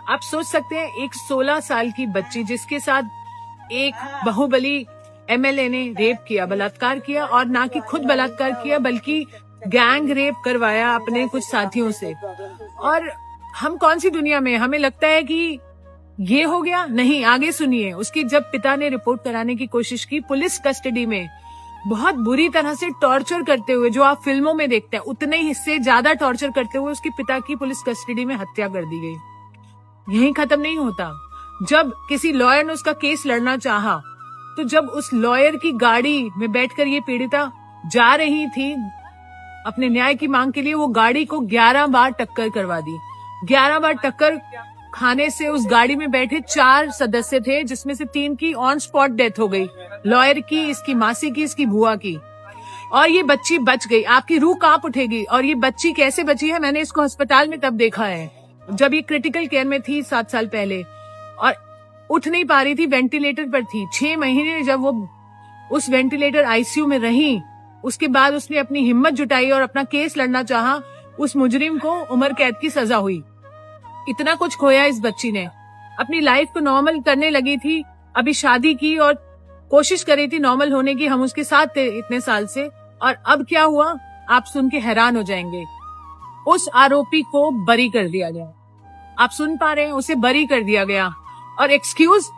आप सोच सकते हैं एक 16 साल की बच्ची जिसके साथ एक बाहुबली एमएलए ने रेप किया, बलात्कार किया, और ना कि खुद बलात्कार किया बल्कि गैंग रेप करवाया अपने कुछ साथियों से। और हम कौन सी दुनिया में, हमें लगता है कि ये हो गया। नहीं, आगे सुनिए। उसकी जब पिता ने रिपोर्ट कराने की कोशिश की, पुलिस कस्टडी में बहुत बुरी तरह से टॉर्चर करते हुए, जो आप फिल्मों में देखते हैं उतने ही से ज्यादा टॉर्चर करते हुए उसके पिता की पुलिस कस्टडी में हत्या कर दी गई। यहीं खत्म नहीं होता। जब किसी लॉयर ने उसका केस लड़ना चाहा, तो जब उस लॉयर की गाड़ी में बैठकर ये पीड़िता जा रही थी अपने न्याय की मांग के लिए, वो गाड़ी को 11 बार टक्कर करवा दी। 11 बार टक्कर खाने से उस गाड़ी में बैठे 4 सदस्य थे, जिसमें से 3 की ऑन स्पॉट डेथ हो गई, लॉयर की, इसकी मासी की, इसकी बुआ की, और ये बच्ची बच गई। आपकी रूह कांप उठेगी। और ये बच्ची कैसे बची है, मैंने इसको अस्पताल में तब देखा है जब ये क्रिटिकल केयर में थी 7 साल पहले, और उठ नहीं पा रही थी, वेंटिलेटर पर थी। 6 महीने जब वो उस वेंटिलेटर आईसीयू में रही, उसके बाद उसने अपनी हिम्मत जुटाई और अपना केस लड़ना चाहा। उस मुजरिम को उम्र कैद की सजा हुई। इतना कुछ खोया इस बच्ची ने। अपनी लाइफ को नॉर्मल करने लगी थी, अभी शादी की और कोशिश कर रही थी नॉर्मल होने की। हम उसके साथ थे इतने साल से, और अब क्या हुआ आप सुन के हैरान हो जाएंगे। उस आरोपी को बरी कर दिया गया। आप सुन पा रहे हैं, उसे बरी कर दिया गया। और एक्सक्यूज,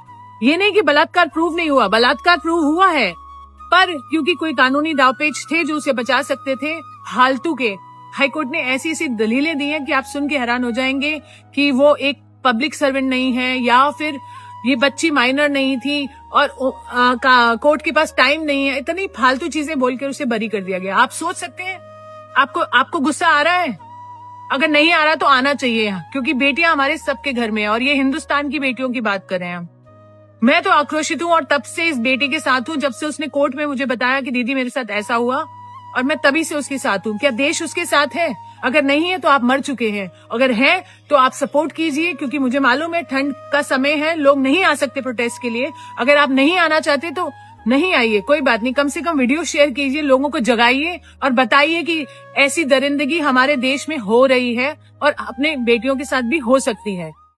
ये नहीं कि बलात्कार प्रूव नहीं हुआ, बलात्कार प्रूव हुआ है, पर क्योंकि कोई कानूनी दावपेच थे जो उसे बचा सकते थे, फालतू के हाईकोर्ट ने ऐसी ऐसी दलीलें दी हैं कि आप सुन के हैरान हो जाएंगे कि वो एक पब्लिक सर्वेंट नहीं है, या फिर ये बच्ची माइनर नहीं थी और कोर्ट के पास टाइम नहीं है। इतनी फालतू चीजें बोलकर उसे बरी कर दिया गया। आप सोच सकते हैं, आपको गुस्सा आ रहा है? अगर नहीं आ रहा तो आना चाहिए, क्योंकि बेटियां हमारे सबके घर में है, और ये हिंदुस्तान की बेटियों की बात कर रहे हैं हम। मैं तो आक्रोशित हूँ और तब से इस बेटी के साथ हूँ, जब से उसने कोर्ट में मुझे बताया कि दीदी मेरे साथ ऐसा हुआ, और मैं तभी से उसके साथ हूँ। क्या देश उसके साथ है? अगर नहीं है तो आप मर चुके हैं। अगर है तो आप सपोर्ट कीजिए, क्योंकि मुझे मालूम है ठंड का समय है, लोग नहीं आ सकते प्रोटेस्ट के लिए। अगर आप नहीं आना चाहते तो नहीं आइए, कोई बात नहीं। कम से कम वीडियो शेयर कीजिए, लोगों को जगाइए और बताइए कि ऐसी दरिंदगी हमारे देश में हो रही है और अपने बेटियों के साथ भी हो सकती है।